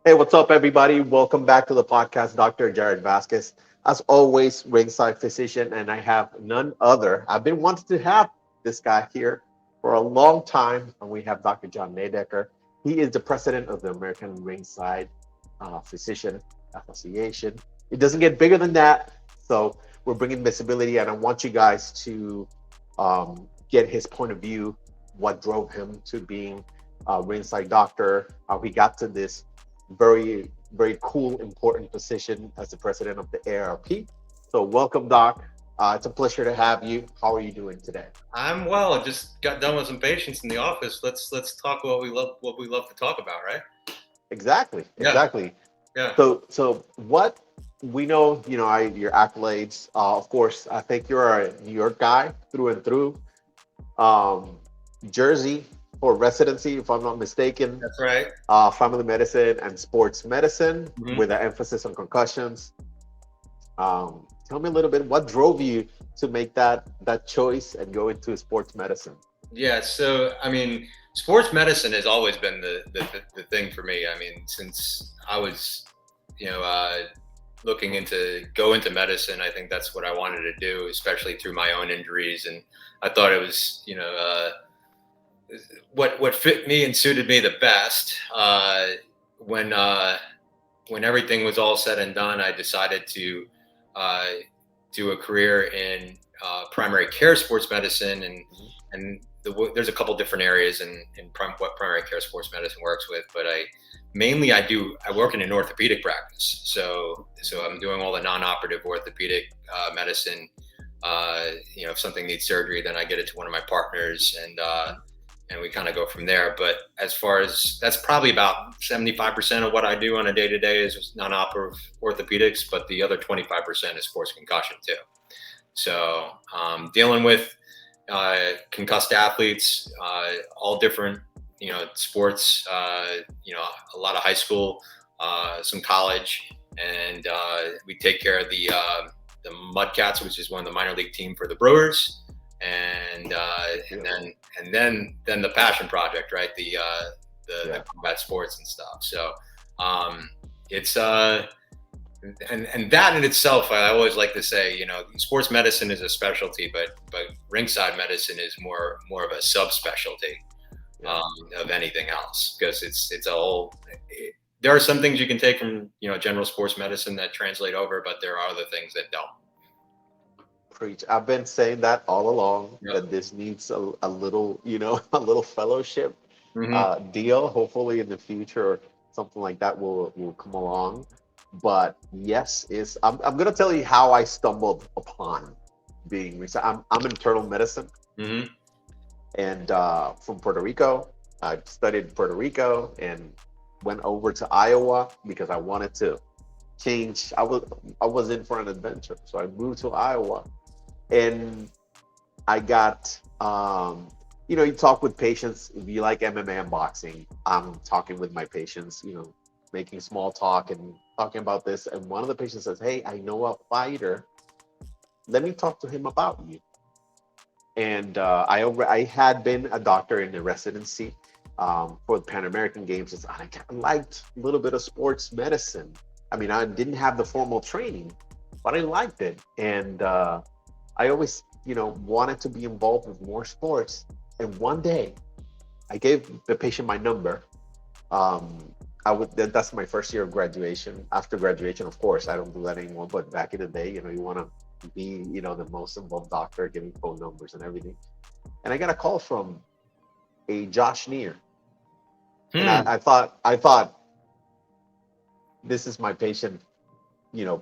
Hey, what's up, everybody? Welcome back to the podcast, Dr. Jared Vasquez. As always, ringside physician, and I have none other. I've been wanting to have this guy here for a long time, and we have Dr. John Neidecker. He is the president of the American Ringside Physician Association. It doesn't get bigger than that, so we're bringing visibility, and I want you guys to get his point of view, what drove him to being a ringside doctor, how he got to this very cool, important position as the president of the ARP. So welcome, Doc. It's a pleasure to have you. How are you doing today? I'm well. Just got done with some patients in the office. Let's talk what we love to talk about, right? Exactly, Yeah, exactly. yeah. So what we know, your accolades. Of course, I think you're a New York guy through and through. Um, Jersey for residency, if I'm not mistaken. That's right. Family medicine and sports medicine hmm with an emphasis on concussions. Tell me a little bit what drove you to make that choice and go into sports medicine. Yeah. So I mean, sports medicine has always been the thing for me. I mean, since I was, you know, looking into go into medicine, I think that's what I wanted to do, especially through my own injuries, and I thought it was, what fit me and suited me the best. When when everything was all said and done, I decided to uh, do a career in primary care sports medicine, there's a couple different areas what primary care sports medicine works with, but I work in an orthopedic practice, so I'm doing all the non-operative orthopedic medicine. If something needs surgery, then I get it to one of my partners, and we kind of go from there. But as far as that's probably about 75% of what I do on a day to day is non-operative orthopedics, but the other 25% is sports concussion too. So dealing with concussed athletes, all different, sports, a lot of high school, some college, and we take care of the Mudcats, which is one of the minor league team for the Brewers, and then the passion project, right? The combat sports and stuff. So it's and that in itself, I always like to say, sports medicine is a specialty, but ringside medicine is more of a subspecialty of anything else, because it's a whole. There are some things you can take from general sports medicine that translate over, but there are other things that don't. Preach. I've been saying that all along Yep. that this needs a little, a little fellowship hmm deal. Hopefully in the future, something like that will come along. But yes, I'm gonna tell you how I stumbled upon being research. I'm internal medicine hmm and from Puerto Rico. I studied in Puerto Rico and went over to Iowa because I wanted to change. I was in for an adventure, so I moved to Iowa, and I got you talk with patients. If you like MMA and boxing, I'm talking with my patients, making small talk and talking about this. And one of the patients says, "Hey, I know a fighter. Let me talk to him about you." And I had been a doctor in the residency for the Pan American Games. And I liked a little bit of sports medicine. I mean, I didn't have the formal training, but I liked it. And I always, wanted to be involved with more sports. And one day, I gave the patient my number. That's my first year of graduation. After graduation, of course, I don't do that anymore. But back in the day, you want to be, the most involved doctor, giving phone numbers and everything. And I got a call from a Josh Neer, and Hmm. I thought this is my patient,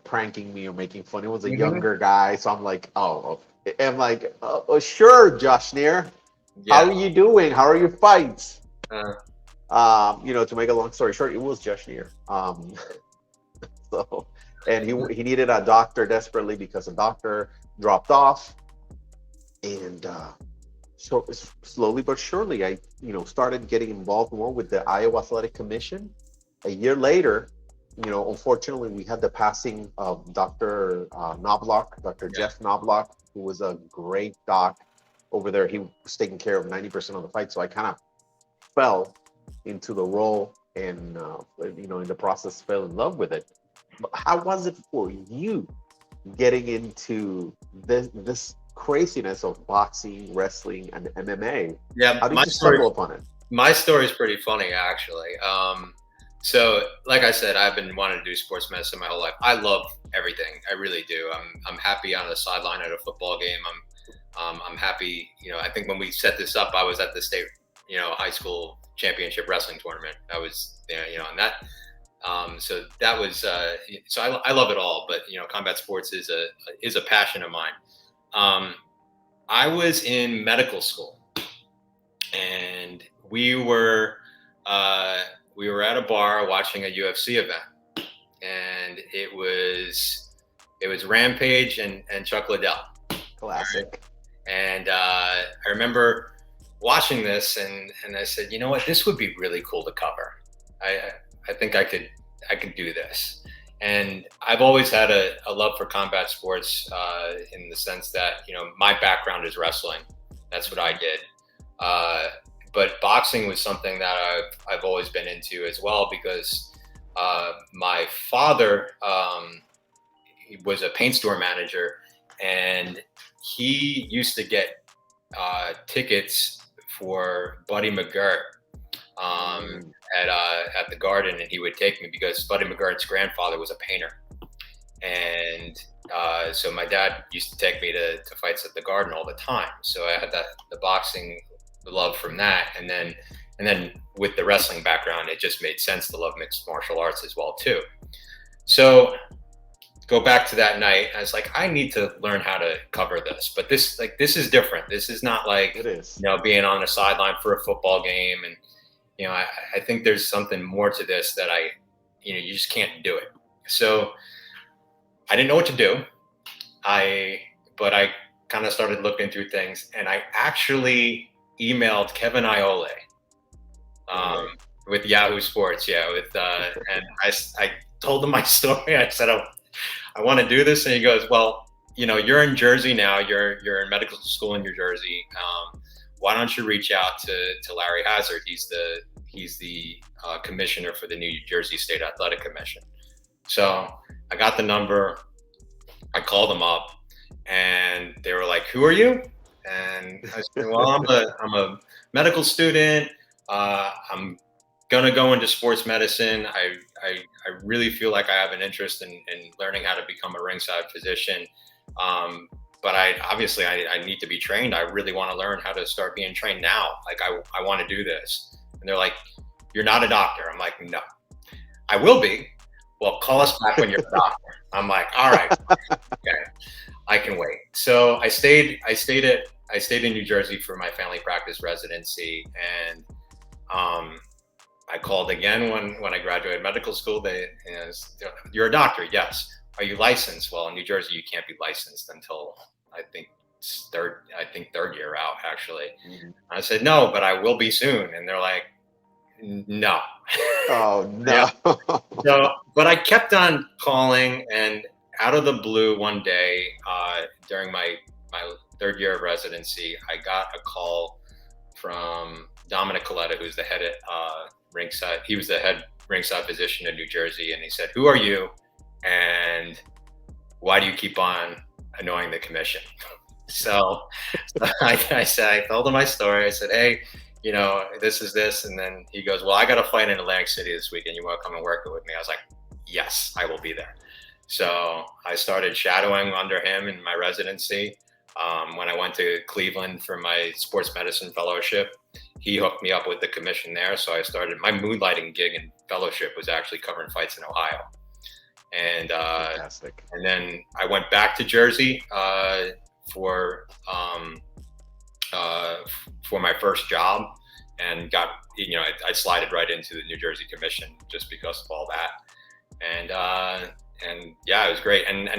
pranking me or making fun. It was a hmm younger guy, so I'm like, oh, I'm like, oh, sure, Josh Neer, how Yeah. are you doing? How are your fights? Uh, To make a long story short, it was Josh Neer. So, and he needed a doctor desperately because a doctor dropped off, and so slowly but surely, I started getting involved more with the Iowa Athletic Commission. A year later, unfortunately, we had the passing of Dr. Knobloch, Dr. yeah. Jeff Knobloch, who was a great doc over there. He was taking care of 90% of the fight. So I kind of fell into the role and in the process fell in love with it. But how was it for you getting into this craziness of boxing, wrestling, and MMA? Yeah, How did you stumble upon it? my story is pretty funny actually. So like I said, I've been wanting to do sports medicine my whole life. I love everything. I really do. I'm happy on the sideline at a football game. I'm happy. I think when we set this up, I was at the state, high school championship wrestling tournament. I was there, and that. So that was. So I love it all, but combat sports is a passion of mine. Um, I was in medical school, and we were at a bar watching a UFC event, and it was Rampage and Chuck Liddell. Classic. And I remember watching this, and I said, you know what, this would be really cool to cover. I think I could do this. And I've always had a love for combat sports in the sense that my background is wrestling. That's what I did. But boxing was something that I've always been into as well, because my father he was a paint store manager, and he used to get tickets for Buddy McGirt at the Garden, and he would take me because Buddy McGirt's grandfather was a painter, and so my dad used to take me to fights at the Garden all the time. So I had the boxing love from that, and then with the wrestling background, it just made sense to love mixed martial arts as well too. So go back to that night, I was like, I need to learn how to cover this, but this is different. This is not like It is. being on the sideline for a football game, and I think there's something more to this that you just can't do it. So I didn't know what to do. But I kind of started looking through things, and I actually emailed Kevin Iole with Yahoo Sports. Yeah, and I told him my story. I said, I want to do this, and he goes, well, you're in Jersey now. You're in medical school in New Jersey. Why don't you reach out to Larry Hazard? He's the commissioner for the New Jersey State Athletic Commission. So I got the number. I called them up, and they were like, "Who are you?" And I said, "Well, I'm a medical student. I'm gonna go into sports medicine. I really feel like I have an interest in learning how to become a ringside physician. But I need to be trained. I really want to learn how to start being trained now. Like I want to do this." And they're like, "You're not a doctor." I'm like, "No, I will be." "Well, call us back when you're a doctor." I'm like, "All right, okay, I can wait." So I stayed in New Jersey for my family practice residency, and I called again when I graduated medical school. They, "You're a doctor?" "Yes." "Are you licensed?" "Well, in New Jersey, you can't be licensed until I think third year out, actually. Mm-hmm. I said, "No, but I will be soon." And they're like, "No." Oh no. Yeah. So, but I kept on calling, and out of the blue one day, during my third year of residency, I got a call from Dominic Coletta, who's the head at Ringside. He was the head ringside physician in New Jersey, and he said, "Who are you, and why do you keep on annoying the commission?" So I told him my story. I said, "Hey, this is this." And then he goes, "Well, I got a fight in Atlantic City this weekend. You want to come and work it with me?" I was like, "Yes, I will be there." So I started shadowing under him in my residency. When I went to Cleveland for my sports medicine fellowship, he hooked me up with the commission there. So I started my moonlighting gig and fellowship was actually covering fights in Ohio. And Fantastic. and then I went back to Jersey for my first job, and got I slided right into the New Jersey Commission just because of all that. And yeah, it was great. And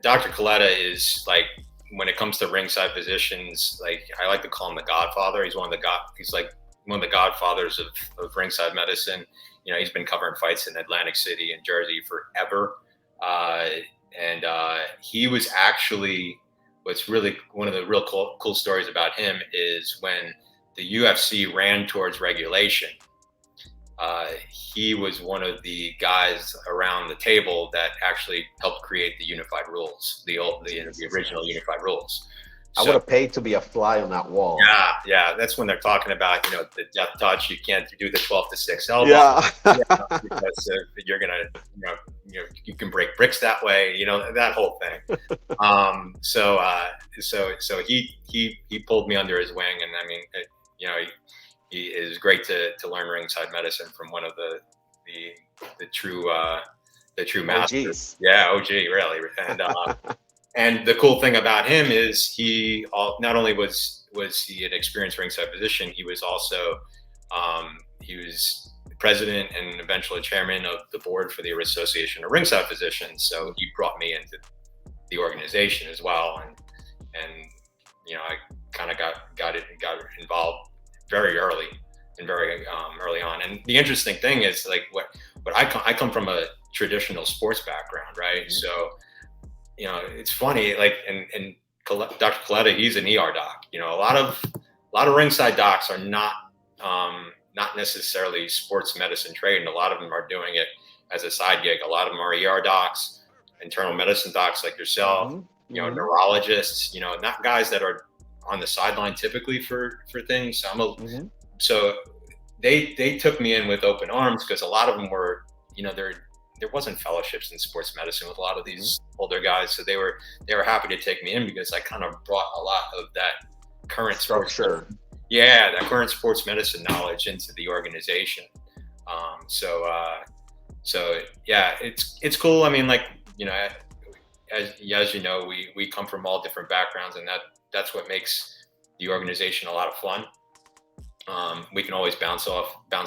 Dr. Coletta is, like, when it comes to ringside physicians, like, I like to call him the Godfather. He's like one of the godfathers of ringside medicine. He's been covering fights in Atlantic City and Jersey forever. And he was actually, what's really one of the real cool stories about him is when the UFC ran towards regulation. he was one of the guys around the table that actually helped create the unified rules, the original unified rules. I would have paid to be a fly on that wall. Yeah. That's when they're talking about, the death touch. You can't do the 12 to 6 elbow. Yeah. Because you're gonna, you can break bricks that way. That whole thing. So he pulled me under his wing, and I mean, he is great to learn ringside medicine from one of the true masters. OGs. Yeah, OG, really. And the cool thing about him is he not only was he an experienced ringside physician, he was also he was the president and eventually chairman of the board for the Association of Ringside Physicians. So he brought me into the organization as well, and I kind of got involved very early and very early on. And the interesting thing is, like, what I come from a traditional sports background, right? Mm-hmm. So it's funny, like, and Dr. Coletta, he's an ER doc. A lot of ringside docs are not necessarily sports medicine trained. A lot of them are doing it as a side gig. A lot of them are ER docs, internal medicine docs like yourself, mm-hmm. Neurologists, not guys that are on the sideline typically for things. Mm-hmm. So they took me in with open arms, because a lot of them were, there wasn't fellowships in sports medicine with a lot of these older guys. So they were happy to take me in, because I kind of brought a lot of that current structure. That current sports medicine knowledge into the organization. So yeah, it's cool. I mean, like, as you know, we come from all different backgrounds, and that's what makes the organization a lot of fun. We can always bounce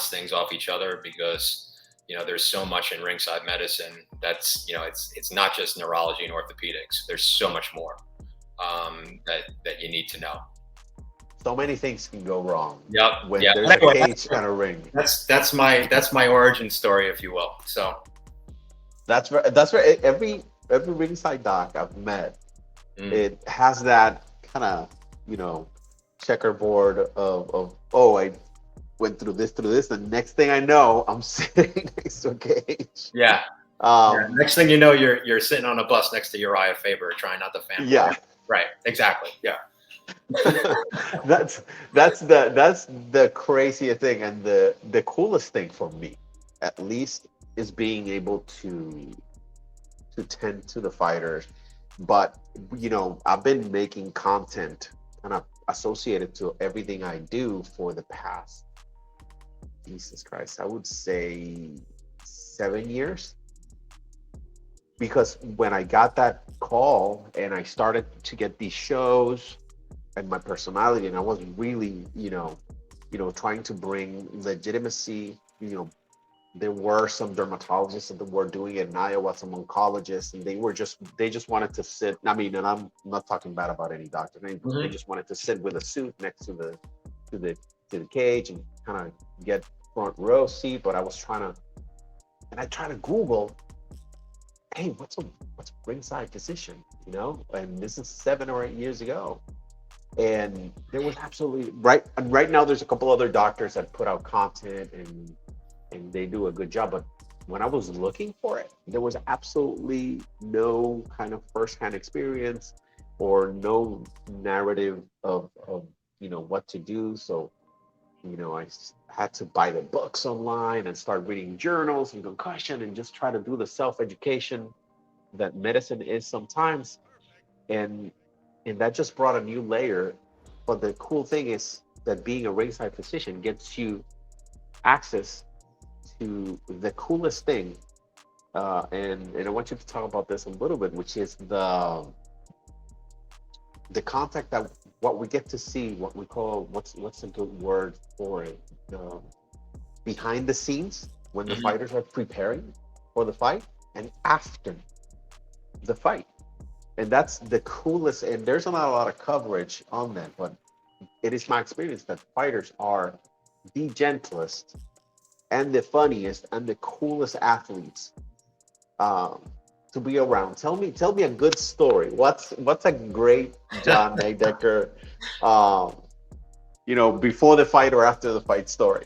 things off each other, because there's so much in ringside medicine that's, it's not just neurology and orthopedics. There's so much more that you need to know. So many things can go wrong. Yep. When there's a cage and a ring. That's my origin story, if you will. So that's right. Every ringside doc I've met, it has that kind of, checkerboard of I went through this, the next thing I know, I'm sitting next to a cage. Yeah. Next thing you know, you're sitting on a bus next to Uriah Faber, trying not to fan. Yeah. Right. Exactly. Yeah. that's the craziest thing, and the coolest thing for me, at least, is being able to tend to the fighters. But I've been making content kind of associated to everything I do for the past, Jesus Christ, I would say 7 years. Because when I got that call and I started to get these shows and my personality, and I was really, trying to bring legitimacy, there were some dermatologists that were doing it in Iowa, some oncologists, and they just wanted to sit. I mean, and I'm not talking bad about any doctor. They just wanted to sit with a suit next to the cage and kind of get front row seat. But I was trying to Google, hey, what's a ringside physician? And this is 7 or 8 years ago. And there was absolutely right. And right now, there's a couple other doctors that put out content and they do a good job. But when I was looking for it, there was absolutely no kind of firsthand experience or no narrative of what to do. So, I had to buy the books online and start reading journals and concussion and just try to do the self-education that medicine is sometimes. And that just brought a new layer. But the cool thing is that being a ringside physician gets you access to the coolest thing. And I want you to talk about this a little bit, which is the contact that what we get to see, what we call, what's a good word for it? Behind the scenes, when the fighters are preparing for the fight and after the fight. And that's the coolest, and there's not a lot of coverage on that, but it is my experience that fighters are the gentlest and the funniest and the coolest athletes to be around. Tell me a good story. What's a great John Neidecker, before the fight or after the fight story?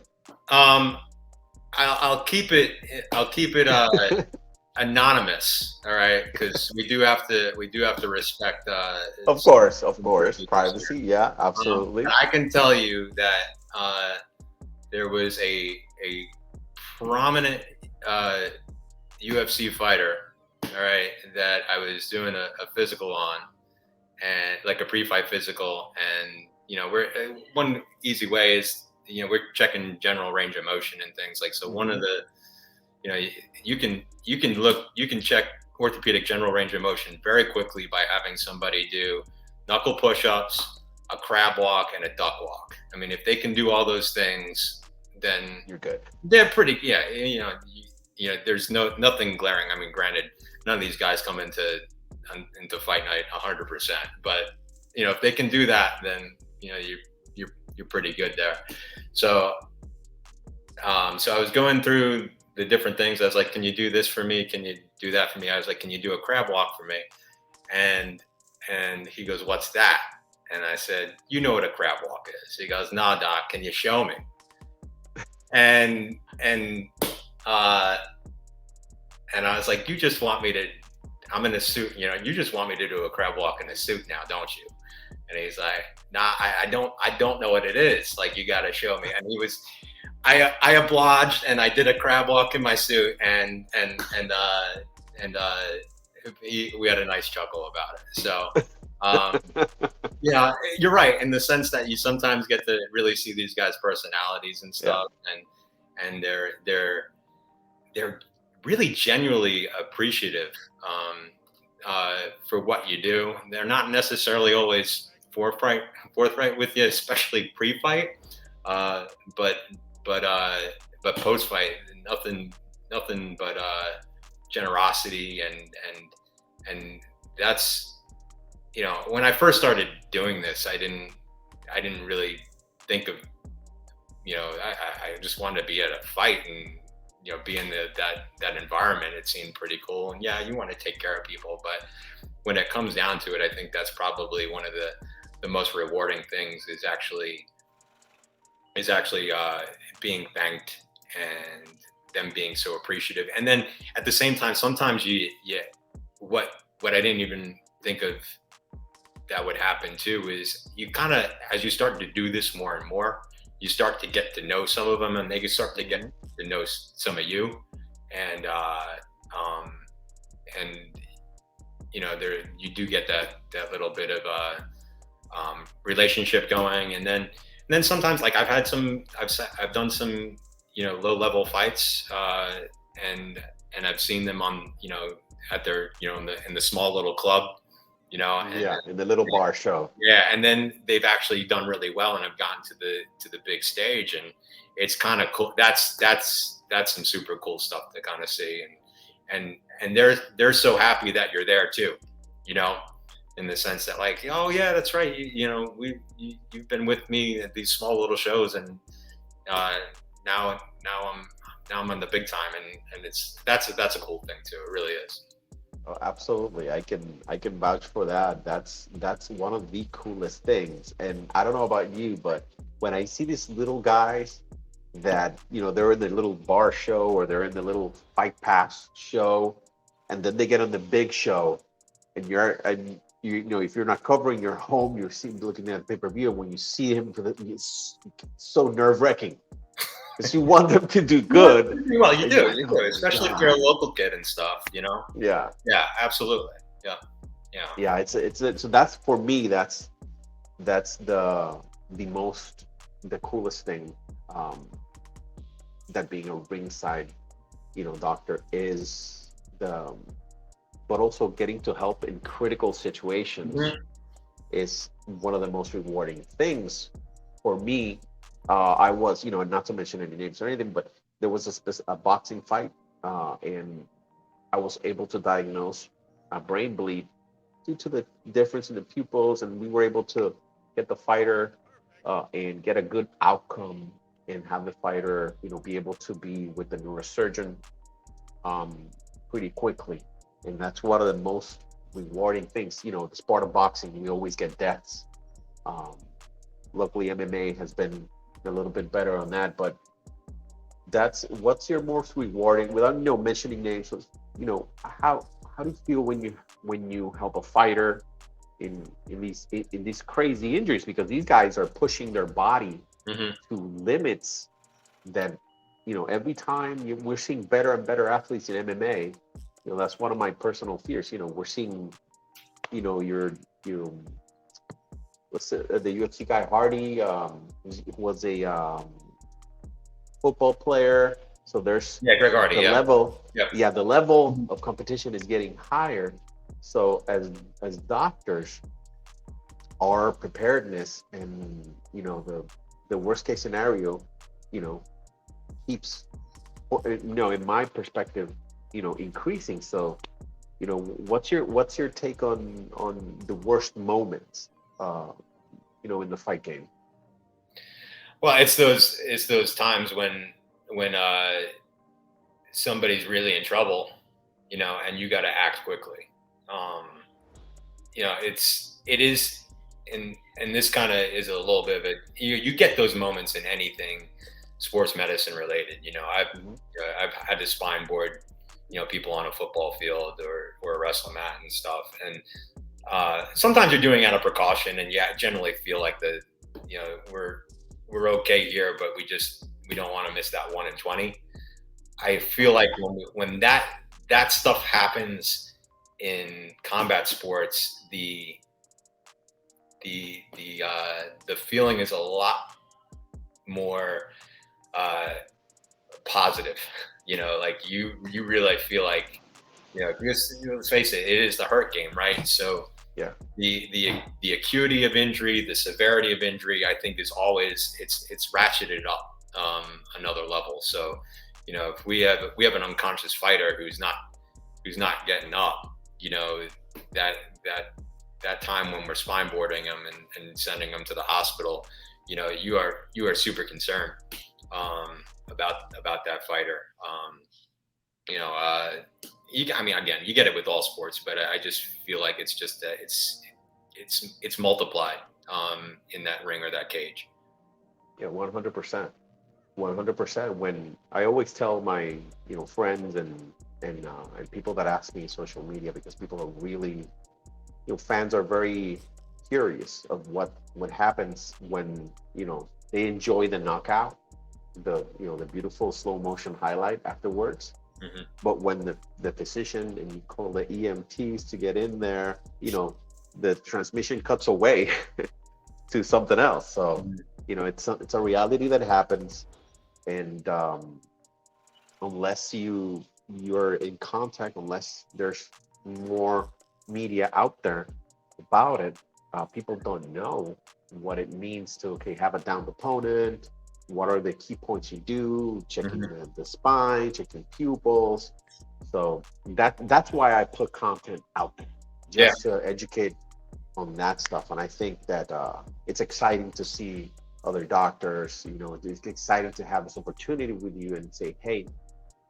I'll keep it. I'll keep it anonymous. All right, because we do have to respect Of some course, privacy privacy. here. Yeah, But absolutely. I can tell you that there was a prominent UFC fighter. All right, that I was doing a physical on, and like a pre-fight physical, and we're one easy way is we're checking general range of motion and things like so. One of Hmm. the you know you can check orthopedic general range of motion very quickly by having somebody do knuckle push-ups, a crab walk, and a duck walk. I mean, if they can do all those things, then You're good. they're pretty. Yeah, there's nothing glaring. I mean, granted, none of these guys come into fight night 100%, but if they can do that, then you're pretty good there. So so I was going through the different things. I was like, "Can you do this for me? Can you do that for me?" I was like, "Can you do a crab walk for me?" And and he goes, "What's that?" And I said, "You know what a crab walk is." He goes, "Nah, doc. Can you show me?" And uh, and I was like, "You just want me to? I'm in a suit. You just want me to do a crab walk in a suit now, don't you?" And he's like, "Nah, I don't know what it is. Like, you got to show me." And I obliged, and I did a crab walk in my suit, and we had a nice chuckle about it. So, um, yeah, you're right in the sense that you sometimes get to really see these guys' personalities and Yeah. stuff, and they're really genuinely appreciative for what you do. They're not necessarily always forthright with you, especially pre-fight. Uh, but but uh, but post-fight, nothing but generosity and that's when I first started doing this, I didn't really think of I just wanted to be at a fight and be in that environment. It seemed pretty cool, and yeah, you want to take care of people, but when it comes down to it, I think that's probably one of the most rewarding things is actually being thanked and them being so appreciative. And then at the same time, sometimes what what I didn't even think of that would happen too is you kind of, as you start to do this more and more, you start to get to know some of them, and they can start to get Hmm. to know some of you, and um, and there you do get that little bit of relationship going, and then sometimes, like, I've done some low level fights, and I've seen them on at their in the small little club, and Yeah, in the little bar show. yeah, and then they've actually done really well and have gotten to the big stage, and it's kind of cool. That's some super cool stuff to kind of see, and they're so happy that you're there too, you know, in the sense that, like, oh yeah, that's right, you've been with me at these small little shows, and uh, now I'm on the big time, and that's a cool thing too. It really is. Oh, absolutely. I can vouch for that. That's one of the coolest things. And I don't know about you, but when I see these little guys that, they're in the little bar show or they're in the little fight pass show, and then they get on the big show, and if you're not covering your home, you're looking at pay-per-view, and when you see him it's so nerve-wracking because you want them to do Yeah, good, well, you and you're do, like, you oh do, my especially if you're a God. local kid and stuff. Yeah. Yeah, absolutely. Yeah, yeah. Yeah, so that's for me, that's the coolest thing, um that being a ringside, doctor is the but also getting to help in critical situations Mhm. is one of the most rewarding things for me. I was, not to mention any names or anything, but there was a boxing fight, and I was able to diagnose a brain bleed due to the difference in the pupils, and we were able to get the fighter, and get a good outcome, and have the fighter, be able to be with the neurosurgeon, um, pretty quickly. And that's one of the most rewarding things. The sport of boxing, we always get deaths. Um, Luckily, MMA has been a little bit better on that, but that's what's your most rewarding, without mentioning names, how do you feel when you help a fighter in these crazy injuries, because these guys are pushing their body Hmm. to limits that, every time we're seeing better and better athletes in MMA. That's one of my personal fears. We're seeing, your what's the UFC guy, Hardy, was a football player. So there's Yeah, Greg Hardy. the Yeah. level, Yep. yeah, the level of competition is getting higher. So as doctors, our preparedness and, the worst case scenario, you know, keeps, in my perspective, increasing. So, what's your take on the worst moments, uh, in the fight game? Well, it's those times when somebody's really in trouble, and you got to act quickly. Um, it is, and this kind of is a little bit of a you get those moments in anything sports medicine related. Hmm. I've had to spine board, people on a football field or a wrestling mat and stuff, and sometimes you're doing it out of precaution, and yeah, generally feel like we're okay here, but we don't want to miss that 1 in 20. I feel like when that stuff happens in combat sports, the feeling is a lot more uh, positive. Like you really feel like, because let's face it, it is the hurt game, right? So Yeah. the acuity of injury, the severity of injury, I think is always it's ratcheted up another level. So, if we have an unconscious fighter who's not getting up, that that that time when we're spine boarding them and sending them to the hospital, you are super concerned about that fighter. You know, uh, I mean, again, you get it with all sports, but I just feel like it's just that it's multiplied in that ring or that cage. Yeah, 100%. 100%. When I always tell my, friends and people that ask me social media, because people are really, fans are very curious of what happens when, they enjoy the knockout, the beautiful slow motion highlight afterwards. Hmm. But when the physician and you call the EMTs to get in there, the transmission cuts away to something else. So, it's a reality that happens. And unless you're in contact, unless there's more media out there about it, people don't know what it means to, okay, have a downed opponent. What are the key points you do? Checking Hmm. the spine, checking pupils. So that's why I put content out there, Yeah. just to educate on that stuff. And I think that it's exciting to see other doctors. It's exciting to have this opportunity with you and say, hey,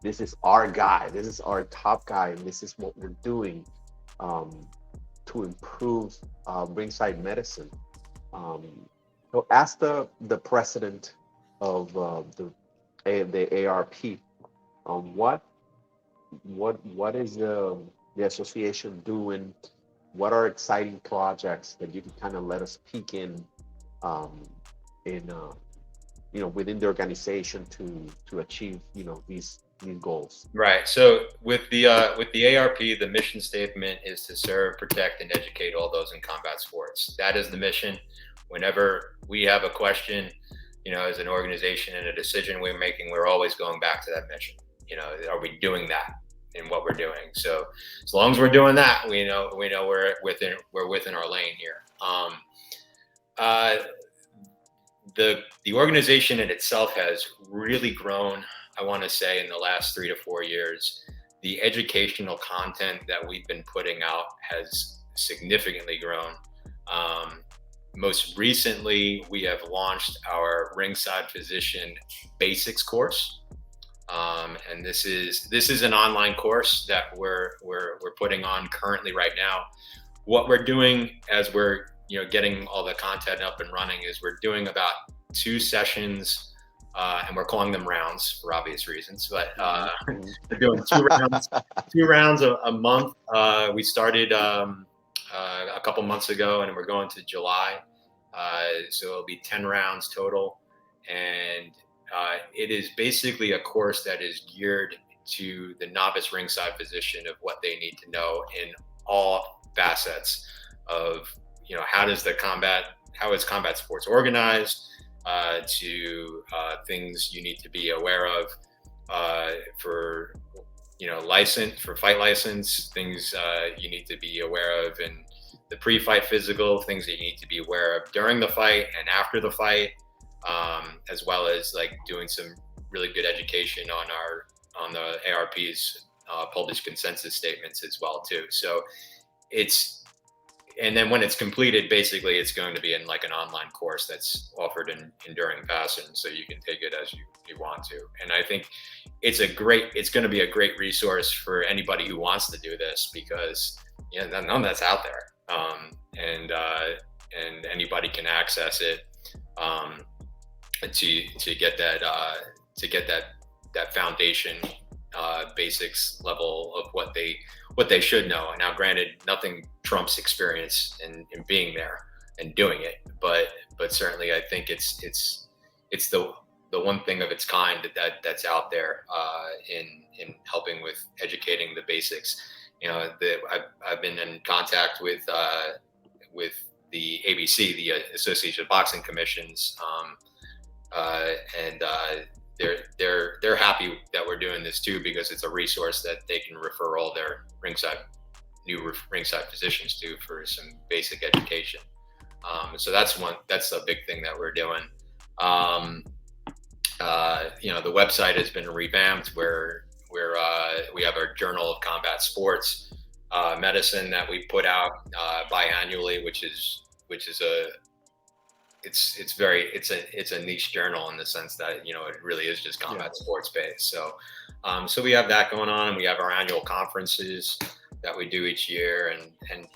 this is our guy, this is our top guy, and this is what we're doing, um, to improve ringside medicine. Um, so, as the president of the ARP, what what is the association doing? What are exciting projects that you can kind of let us peek um, in within the organization to achieve these goals? Right. So with the ARP, the mission statement is to serve, protect, and educate all those in combat sports. That is the mission. Whenever we have a question, as an organization and a decision we're making, we're always going back to that mission. Are we doing that in what we're doing? So as long as we're doing that, we know we're within our lane here. Uh, the organization in itself has really grown. I want to say in the last 3 to 4 years, the educational content that we've been putting out has significantly grown. Um, Most recently, we have launched our Ringside Physician Basics course, and this is an online course that we're putting on currently right now. What we're doing as we're getting all the content up and running is we're doing about 2 sessions and we're calling them rounds for obvious reasons. But Mhm. we're doing two rounds a month. We started a couple months ago, and we're going to July. So it'll be 10 rounds total, and it is basically a course that is geared to the novice ringside physician of what they need to know in all facets of, how is combat sports organized, to things you need to be aware of for for fight license, things you need to be aware of in the pre-fight physical, things that you need to be aware of during the fight and after the fight, as well as like doing some really good education on the ARP's published consensus statements as well too. So it's and then when it's completed, basically it's going to be in like an online course that's offered in enduring fashion, so you can take it as you want to. And I think it's going to be a great resource for anybody who wants to do this, because none of that's out there, and anybody can access it, to get that foundation, basics level of what they should know. And now, granted, nothing trumps experience in being there and doing it, but certainly I think it's the one thing of its kind that's out there, in helping with educating the basics. I've been in contact with the ABC, the Association of Boxing Commissions, and they're happy that we're doing this too, because it's a resource that they can refer all their new ringside physicians to for some basic education. So that's a big thing that we're doing. The website has been revamped, where we have our Journal of Combat Sports Medicine that we put out biannually, which is it's a niche journal in the sense that it really is just combat sports based. So we have that going on, and we have our annual conferences that we do each year, and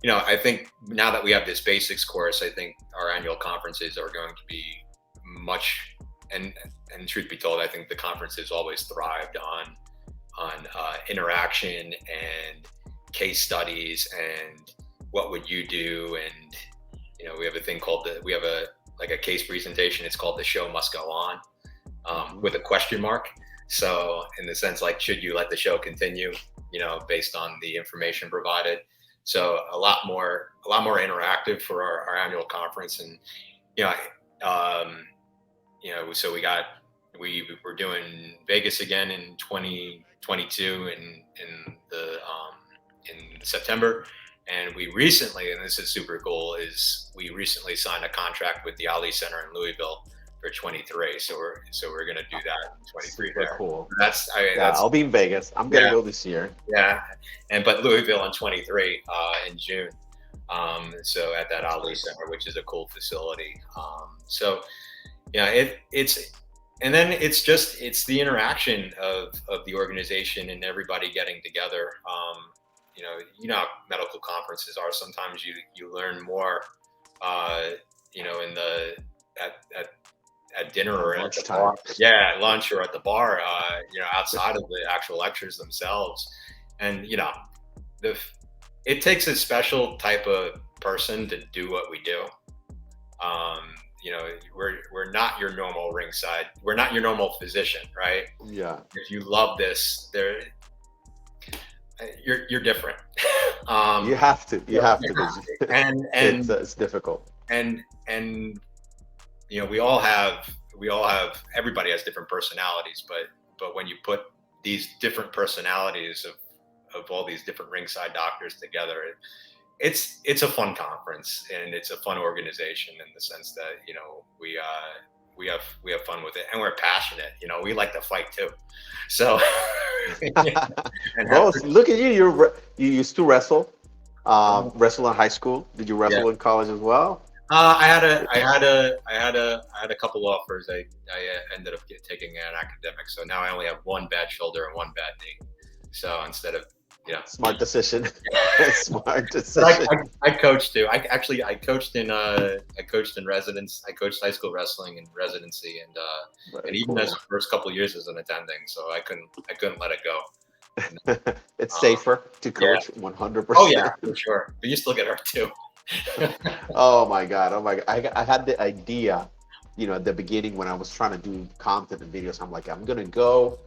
I think now that we have this basics course, I think our annual conferences are going to be much, and truth be told, I think the conferences always thrived on interaction and case studies and what would you do. And we have a thing called a case presentation. It's called The Show Must Go On, with a question mark. So in the sense, like, should you let the show continue, based on the information provided? So a lot more interactive for our annual conference. And, so we're doing Vegas again in 2022 in September. And we recently, and this is super cool, we recently signed a contract with the Ali Center in Louisville for 23. So we're going to do that in 23 Super there. cool. I'll be in Vegas. I'm going to go this year. Yeah. But Louisville in 23 in June. So at that Ali Center, which is a cool facility. And then it's the interaction of the organization and everybody getting together. How medical conferences are. Sometimes you learn more, at dinner or at the bar. Yeah, at lunch or at the bar. Outside of the actual lectures themselves. And it takes a special type of person to do what we do. We're not your normal ringside. We're not your normal physician, right? Yeah. If you love this, you're different. You have to. And it's difficult. And we all have everybody has different personalities, but when you put these different personalities of all these different ringside doctors together, it's a fun conference, and it's a fun organization in the sense that we have fun with it, and we're passionate. We like to fight too. So, look at you. You used to wrestle. Wrestle in high school. Did you wrestle in college as well? I had a couple offers. I ended up taking an academic, so now I only have one bad shoulder and one bad knee. So instead of Yeah. Smart decision. Smart But decision. I coached too. I coached in residence. I coached high school wrestling in residency, and Very even as cool. the first couple of years as an attending, so I couldn't let it go. And, It's uh, safer to yeah. coach Oh yeah, 100%. for sure. But you still get hurt too. Oh my God. Oh my God. I had the idea, at the beginning when I was trying to do content and videos. I'm like, I'm gonna go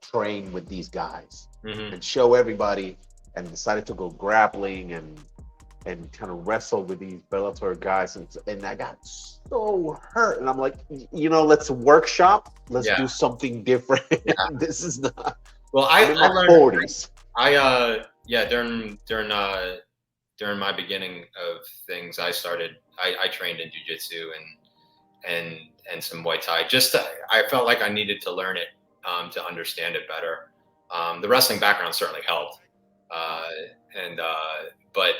train with these guys Hmm. and show everybody, and decided to go grappling and kind of wrestle with these Bellator guys, and I got so hurt, and I'm like, let's workshop, let's Yeah. do something different. Yeah. This is not. Well, I'm in I my learned. 40s. Yeah, during my beginning of things, I trained in jujitsu and some Muay Thai. I felt like I needed to learn it to understand it better. The wrestling background certainly helped, uh, and but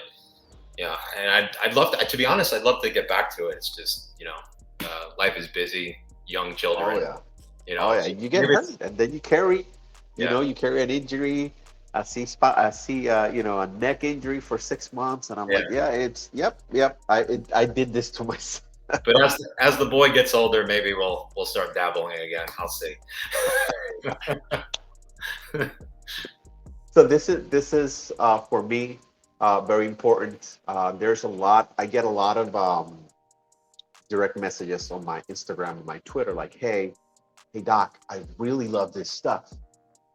yeah, and I'd love to be honest. I'd love to get back to it. It's just life is busy, young Oh children, yeah. Oh yeah. so You get maybe hurt, and then you carry, yeah, you carry an injury. I see, a neck injury for 6 months, and I'm yeah. like, yeah, it's, yep. I did this to myself. But as the boy gets older, maybe we'll start dabbling again. I'll see. So this is for me very important. There's a lot. I get a lot of direct messages on my Instagram and my Twitter, like, hey doc, I really love this stuff.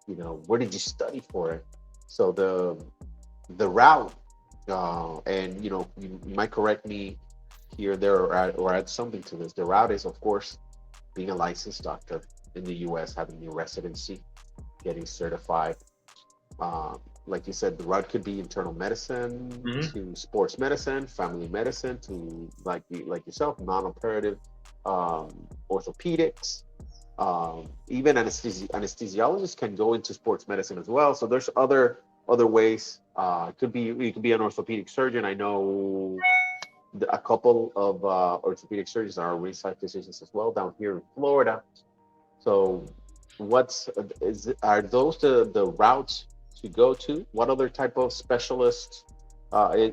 Where did you study for it? So the route, and you might correct me here, there, or add something to this. The route is, of course, being a licensed doctor in the U.S., having your residency, getting certified. Like you said, the route could be internal medicine Hmm. to sports medicine, family medicine to, like yourself, non-operative, orthopedics. Even anesthesiologists can go into sports medicine as well. So there's other ways. You could be an orthopedic surgeon. I know a couple of orthopedic surgeons are ringside physicians as well down here in Florida. So, are those the routes to go to? What other type of specialist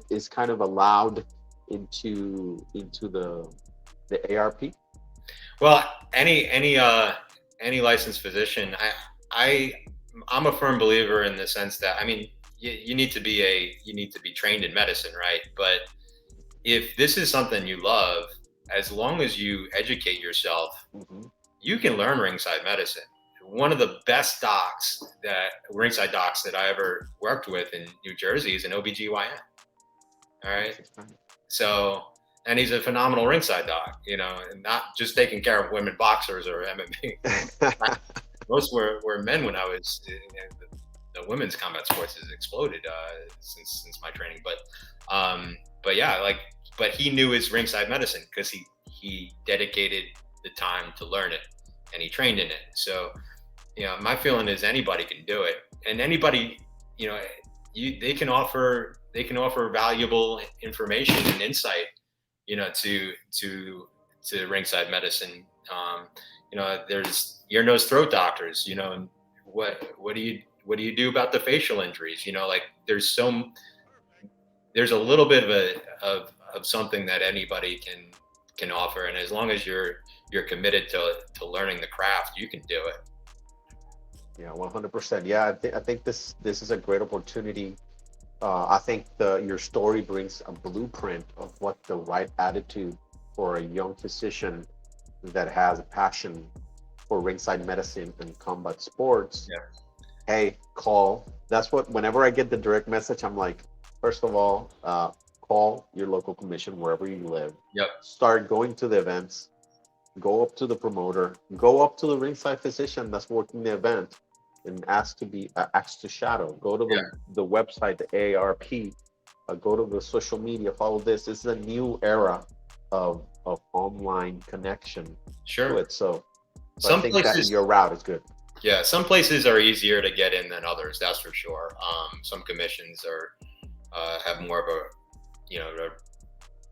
is kind of allowed into the ARP? Well, any licensed physician, I I'm a firm believer in the sense that you need to be trained in medicine, right? But if this is something you love, as long as you educate yourself, Hmm. you can learn ringside medicine. One of the best ringside docs that I ever worked with in New Jersey is an OBGYN. All right. So, and he's a phenomenal ringside doc, and not just taking care of women boxers or MMA. Most were men when I was, the women's combat sports has exploded since my training. But yeah, but he knew his ringside medicine because he dedicated the time to learn it and he trained in it. So, my feeling is anybody can do it, and anybody, you know, they can offer valuable information and insight, to ringside medicine. There's ear, nose, throat doctors. And what do you do about the facial injuries? Like there's a little bit of something that anybody can offer, and as long as you're committed to learning the craft, you can do it. Yeah, 100%. Yeah, I think this is a great opportunity. I think your story brings a blueprint of what the right attitude for a young physician that has a passion for ringside medicine and combat sports. Yeah. Hey, call. That's what, whenever I get the direct message, I'm like, first of all, call your local commission wherever you live. Yep. Start going to the events, go up to the promoter, go up to the ringside physician that's working the event, and ask to shadow. Go to Yeah. the website, the AARP. Go to the social media. Follow this. This is a new era of online connection to Sure. it. So I Some think that places, your route is good. yeah, some places are easier to get in than others. That's for sure. Some commissions have more of a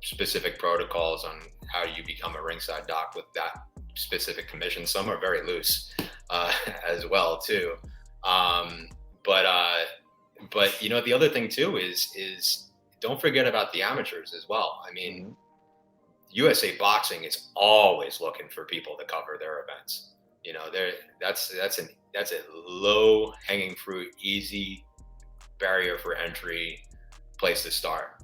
specific protocols on how you become a ringside doc with that specific commission. Some are very loose as well too. Um, but But the other thing too is don't forget about the amateurs as well. I mean, Mhm. USA Boxing is always looking for people to cover their events. That's a low hanging fruit, easy barrier for entry place to start.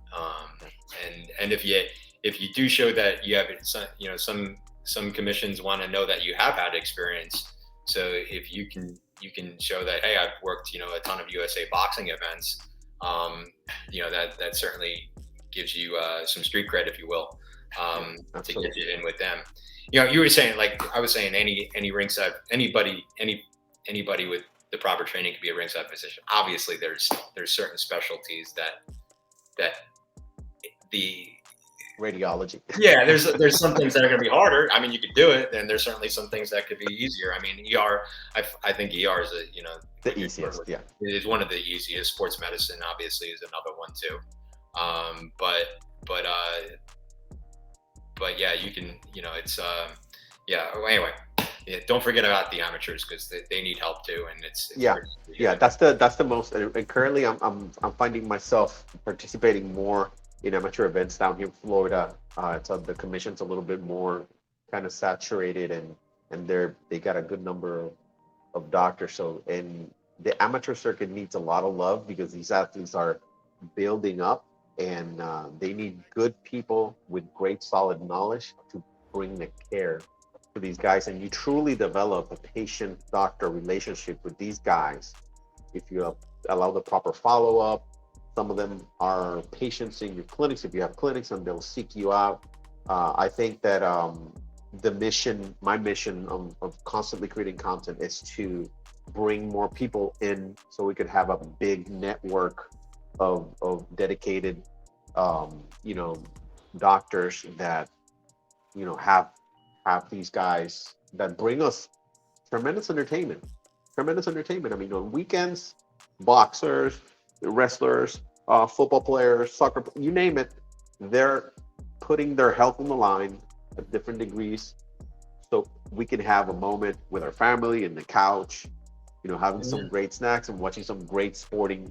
And if you do show that you have some commissions want to know that you have had experience. So if you can show that, hey, I've worked a ton of USA Boxing events, that certainly gives you some street cred, if you will, Yeah, to get absolutely. you in with them. You were saying, like I was saying, any ringside, anybody with the proper training can be a ringside physician. Obviously, there's certain specialties that the Radiology. there's some things that are going to be harder. I mean, you could do it, and there's certainly some things that could be easier. I mean, ER, I think ER is The easiest, yeah. is one of the easiest. Sports medicine obviously is another one too. But but yeah, you can, it's yeah. Well, anyway, yeah, don't forget about the amateurs because they need help too, and it's Yeah, yeah, that's the most. And currently, I'm finding myself participating more in amateur events down here in Florida. So the commission's a little bit more kind of saturated, and they got a good number of doctors. So, and the amateur circuit needs a lot of love because these athletes are building up, and they need good people with great solid knowledge to bring the care to these guys. And you truly develop a patient doctor relationship with these guys if you allow the proper follow-up. Some of them are patients in your clinics if you have clinics, and they'll seek you out. I think that my mission of constantly creating content is to bring more people in so we could have a big network of dedicated doctors that have these guys that bring us tremendous entertainment. Tremendous entertainment. I mean, on weekends, boxers, wrestlers, football players, soccer, you name it, they're putting their health on the line at different degrees, so we can have a moment with our family in the couch, having some great snacks and watching some great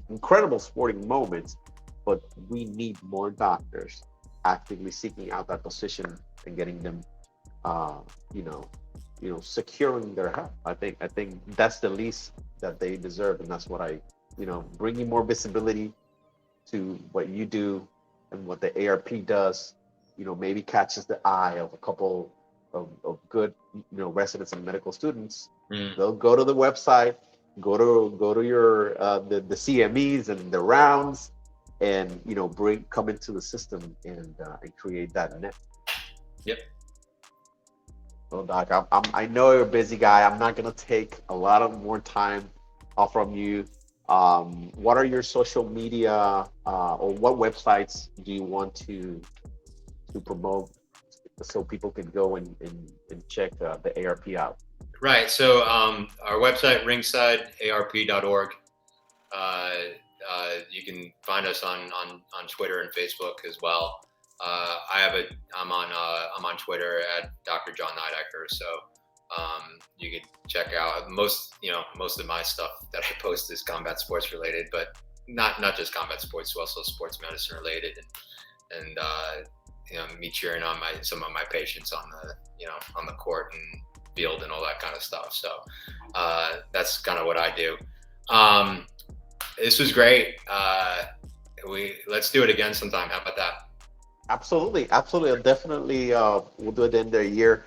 incredible sporting moments. But we need more doctors actively seeking out that position and getting them, uh, you know, securing their health. I think that's the least that they deserve, and that's what bringing more visibility to what you do and what the ARP does. Maybe catches the eye of a couple of good, residents and medical students. Mm. They'll go to the website, go to your the CMEs and the rounds, and come into the system and create that net. Yep. Well, Doc, I know you're a busy guy. I'm not gonna take a lot of more time off from you. What are your social media or what websites do you want to promote so people can go and check the ARP out? Right. So our website, ringsidearp.org. You can find us on Twitter and Facebook as well. I'm on Twitter at Dr. John Neidecker. So you can check out most of my stuff that I post is combat sports related, but not just combat sports, also sports medicine related, and me cheering on some of my patients on the court and field and all that kind of stuff. So that's kind of what I do. This was great. Let's do it again sometime. How about that? Absolutely, absolutely. I'll definitely we'll do it in the year.